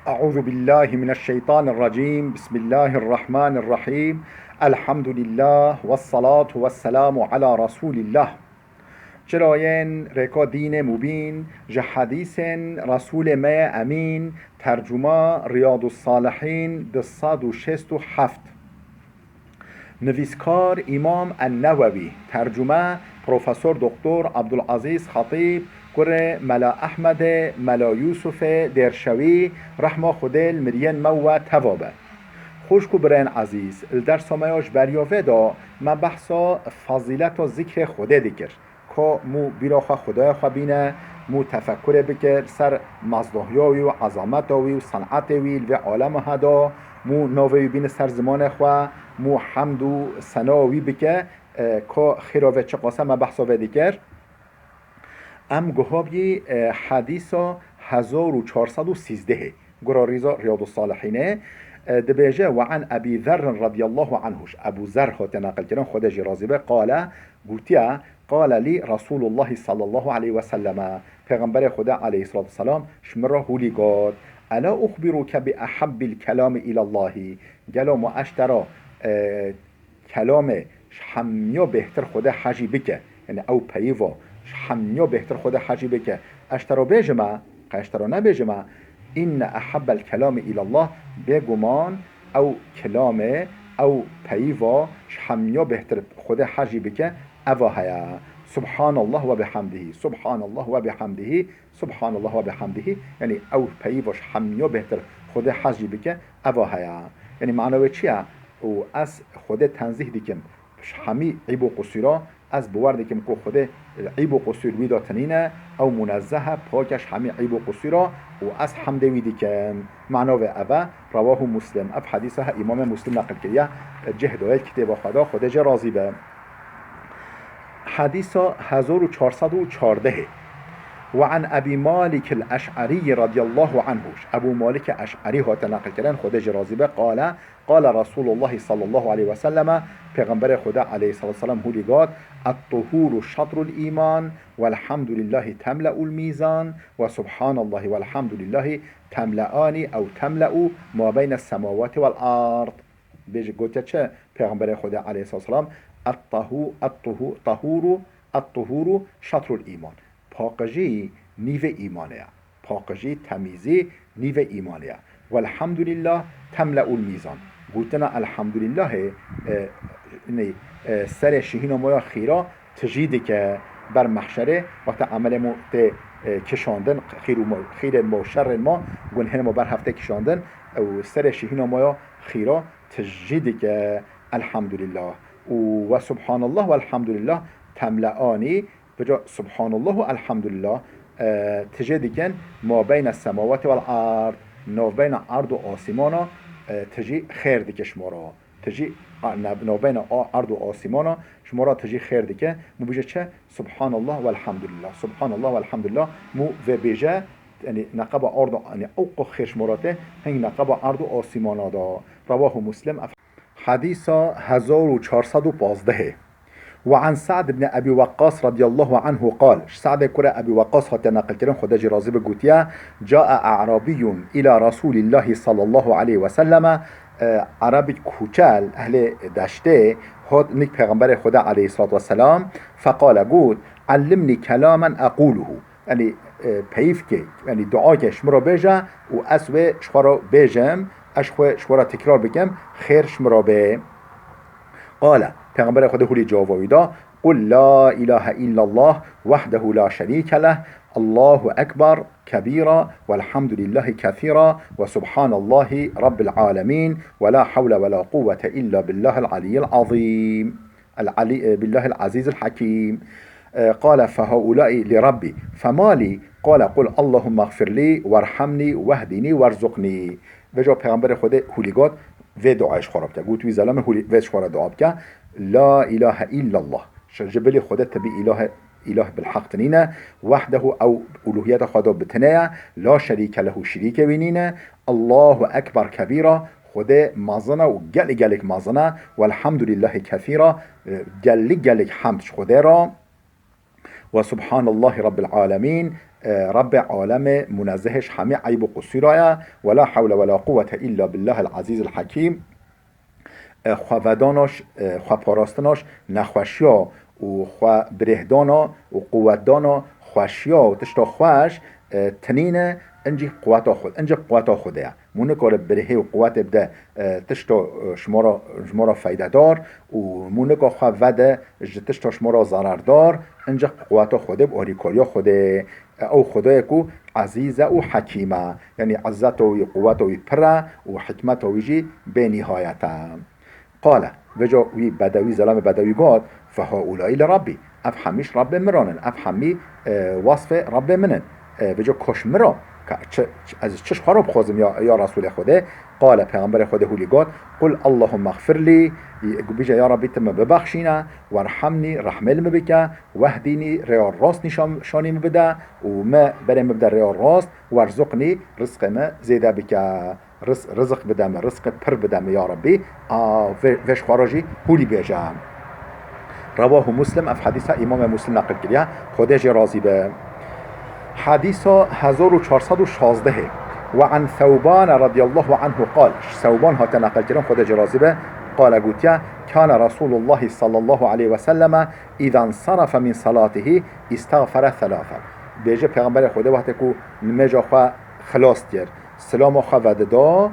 أعوذ بالله من الشيطان الرجيم بسم الله الرحمن الرحيم الحمد لله والصلاة والسلام على رسول الله چراین رکا دین مبین جه حدیث رسول ما امین ترجمه ریاض الصالحین 267 نویسکار امام النووی ترجمه پروفسور دکتر عبدالعزیز خطیب کره ملا احمد ملا یوسف درشوی رحمه خودل مرین مو توابه خوشکو برین عزیز الدرس مایاش بریاوه دا ما بحثا فضیلت و ذکر خوده دیگر که مو بیراخ خدای خوابینه مو تفکر بکر سر مزدهیاوی و عظمتاوی و صنعتاوی و عالم هدا مو ناوی بین سر زمان خواه مو حمد و سناوی بکر که خیراوه چه قاسم ما بحثا دیگر ام گهابی حدیثا 1413 قرار رياض الصالحين دبيجه وعن أبي ذر رضي الله عنه أبو ذر هو تناقل كلام خداجي رازبه قال قلتيا قال لي رسول الله صلى الله عليه وسلم پیغمبر خدا عليه الصلاة والسلام شمره لي قال ألا أخبرك بأحب الكلام إلى الله قالوا ما أشترى كلام حميو بهتر خدا حاجي بك يعني أو بيفا حميو بهتر خدا حاجي بك أشترى بيجمع اشترى نبيجمع إن أحب الكلام إلى الله بگمان او کلام او پیوا حمیا بهتر خود حجی بکه اوا هیا سبحان الله و بحمده سبحان الله و بحمده سبحان الله و بحمده یعنی او پیواش حمیا بهتر خود حجی بکه اوا هیا یعنی معنی چیه او از خود تنزیه دیکم همی عیب و قصیرا از بورد که مکو خود عیب و قصیر ویدا تنینه او منزه پاکش همی عیب و قصیرا و از حمد ویدی که معنی و رواه مسلم اف حدیثه امام مسلم نقل کریه جهدای کتاب خدا جه راضی به حدیث 1414 وعن أبي مالك الأشعري رضي الله عنه أبو مالك الأشعري هو تناقل كلام خدا جرازبه قال رسول الله صلى الله عليه وسلم پیغمبر خدا عليه الصلاة والسلام هو لقاد الطهور شطر الإيمان والحمد لله تملأ الميزان وسبحان الله والحمد لله تملأان أو تملأ ما بين السماوات والأرض بيجي قلت چه پیغمبر خدا عليه الصلاة والسلام الطهور شطر الإيمان پاکجی نیو ایمانه پاکجی تمیزی نیو ایمانه والحمدلله تملأ المیزان گوتنا الحمدلله سر شهین ما خیرا تجیدی که بر محشره وقت عمل ما کشاندن خیر ما شر ما گنه ما بر هفته کشاندن و سر شهین ما خیرا تجیدی که الحمدلله و سبحان الله والحمدلله تملأانی بجا سبحان الله و الحمد لله تجدی کن ما بین السماوات والارض نو بین ارض و آسمانا تجی خیر دیگه شمارا تجی نو بین ارض و آسمانا شمارا تجی خیر دیگه مو بیجه چه سبحان الله والحمد لله سبحان الله والحمد لله مو و بیجه یعنی نقب ارض یعنی اوق خیر شماراته هنگ نقب ارض و آسمانا دا رواه مسلم حدیث 1415 وعن سعد بن أبي وقاص رضي الله عنه قال سعد كرة أبي وقاص هات نقل كلام خدا جرازي بقوتيا جاء أعرابي إلى رسول الله صلى الله عليه وسلم عربي كوچال أهل دشته هات نك پیغمبر خدا عليه الصلاة والسلام فقال قول علمني كلاما أقوله يعني بيفك يعني دعاك شمرا بيجا وأسوي شخرا بيجم أشخوي شخرا تكرار بكم خير شمرا بي قال پیغمبر خدا هولی جاویدا قل لا اله الا الله وحده لا شريك له الله اكبر كبيرا والحمد لله كثيرا وسبحان الله رب العالمين ولا حول ولا قوة الا بالله العلي العظيم بالله العزيز الحكيم قال فهؤلاء لربي فما لي قال قل اللهم اغفر لي وارحمني واهدني وارزقني بجا پیغمبر خدا هولیگات و دعایش خراب کرد گوت وی زلمه ویش خورا دعا کرد لا اله الا الله جبل خدا تبي اله بالحق تنينه وحده او الوهيت خدا بتنيه لا شريك له شريك بينينه الله اكبر كبيرا خدا مازنه و گلک مازنه والحمد لله كثيرا گلک حمد خدا را وسبحان الله رب العالمين رب عالم منزهش همه عیب و قصور ولا حول ولا قوة إلا بالله العزيز الحكيم خواهدانش خواپاراستناش نخوشیا و خواه برهدانا و قوتدانا خوشیا و تشتا خوش تنین انجی قوتا خود انجی قوتا خوده مونه کار برهه و قوت بده تشتا شمارا فایده دار و مونه کار خواه وده تشتا شمارا ضرر دار انجی قوتا خوده و آریکاریا خوده او خدای کو عزیزه و حکیمه یعنی عزت و قوت و پره و حکمت و جی به نهایته قال وجا وی بدوی زلام بدوی گاد فهؤلاء لربي افهمیش رب مرانن افهمی وصف رب منن وجا کش مرا از چش خراب خوزم یا رسول خوده قال پیغمبر خوده هولی گاد قل اللهم اغفر لي بيجا يا ربي تم ببخشينا وارحمني رحمل مبكا واهديني ريال راست شاني مبدا وما بري مبدا ريال راست وارزقني رزق ما زيدا بكا رزق بدم رزق پر بدم يا ربي وش خراجي هولي بيجا رواه مسلم اف حديثة امام مسلم نقل كريا خودش راضي به حديثة 1416 وعن ثوبان رضي الله عنه قال ثوبان هات نقل كريا خودش راضي به قال قلت كان رسول الله صلى الله عليه وسلم إذا انصرف من صلاته استغفر ثلاثا بيجي پیغمبر خدا وقتی که نماز خو خلاص کرد سلام خو وددا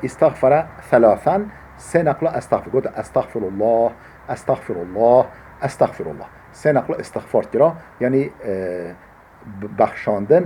استغفر ثلاثا سه نقل استغفر قلت استغفر الله استغفر الله استغفر الله سه نقل استغفار کرد یعنی بخشاندن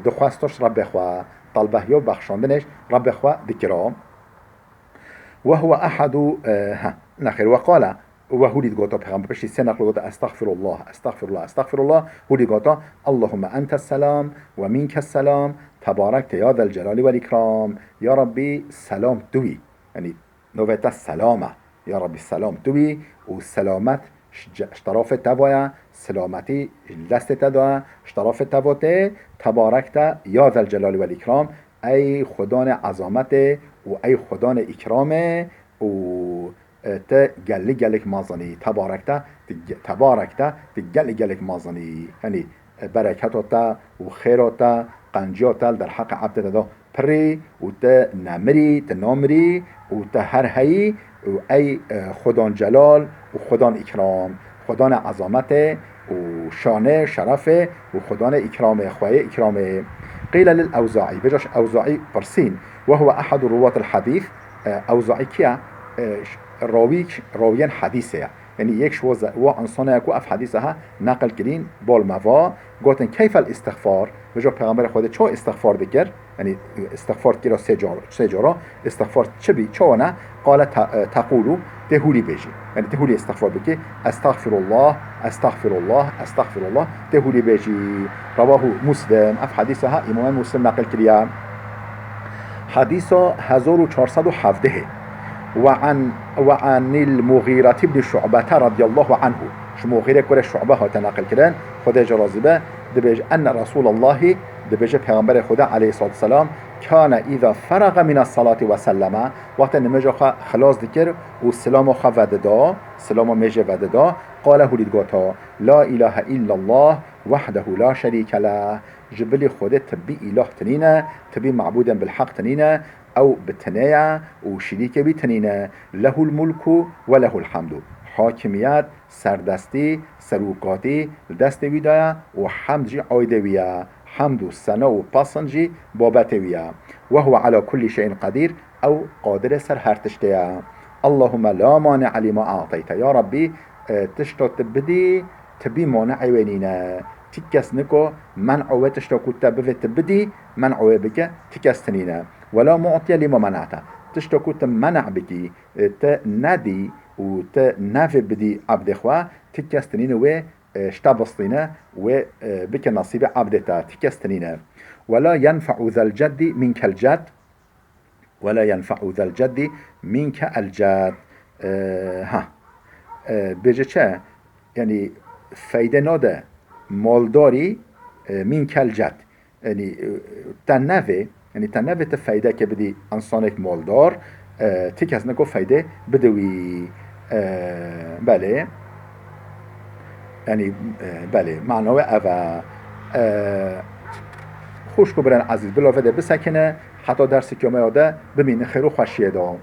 دخواستش رب خو طلبه یا بخشاندنش رب خو ذکرام وهو أحد نخير وقال وهو اللي تقول بيغمبر بشي سنة قلت أستغفر الله أستغفر الله أستغفر الله هو اللي قلت اللهم أنت السلام ومنك السلام تباركت يا ذا الجلال والإكرام يا ربي سلام توي يعني نوبة السلامة يا ربي السلام توي والسلامت اشتراف تبايا سلامتي دست تدا اشتراف تباته تباركت يا ذا الجلال والإكرام أي خدان عظمته و ای خدان اکرامه و ته گلی گلک مازنی تبارکتا گلی گلک مازنی یعنی برکتاتا و خیراتا قنجاتا در حق عبد دا پری و ته نمری تنامری و ته هر هی و ای خدان جلال و خدان اکرام خدان عظمته و شانه شرفه و خدان اکرامه خواه اکرامه قيل للأوزاعي بجاش أوزاعي برسين وهو أحد رواة الحديث أوزاعي كيا راويا حديثة يعني يكش وعنصانه يكو أف حديثها نقل كرين بالموا قلتن كيف الاستغفار بجا پیغمبر خود چو استغفار بكر يعني استغفار كرا سجارة استغفار چبي چوانا قال تقولوا تهولي بيجي يعني تهولي استغفار بكي استغفر الله استغفر الله استغفر الله تهولي بيجي رواه مسلم اف حديثها امام مسلم نقل كريا حديثه 1417 وعن المغيرة بن شعبة رضي الله عنه مغيرة كره شعبة تنقل كران خدا جرازبه دبيج أن رسول الله دبيج پیغمبر خدا عليه الصلاة والسلام كان إذا فرغ من الصلاة وسلم وقت نمجا خلاص ذكر والسلام خا وددا سلام مجا وددا قال هوليدغوتا لا إله إلا الله وحده لا شريك له جبلي خدا تبي إله تنينه تبي معبودا بالحق تنينه أو بالتنايا وشريك بتنينه له الملك وله الحمد حاکمیت سردستی سروکاتی دست ویدایا و حمد جی عایده ویا حمد و ثنا و پسنجی بابت ویا و هو على كل شيء قدير او قادر سر هر تشتیا اللهم لا مانع لما اعطيت يا ربي تشتا تبدي تبي مانع وينينا تكس نكو منع وتشتا كنت تبدي منع بك تكس تنينا ولا معطي لما منعت تشتا كنت منع بك تندي و نافي بدي عبد خوا تكستنين و اشتبصتنا و بك نصيب عبدتا تكستنين ولا ينفع ذا الجد منك الجد ولا ينفع ذا الجد منك الجد بيجي چه يعني فايدة ناده مالداري منك الجد يعني تنافي يعني تنافي تفايدة كبدي انسانك مالدار تكس نكو فايدة بدوي بله يعني بله معناه أو خوش کو برن عزیز بلا وده بسکنه حتی درسی که ما یاده ببینه خیرو خوشیه دا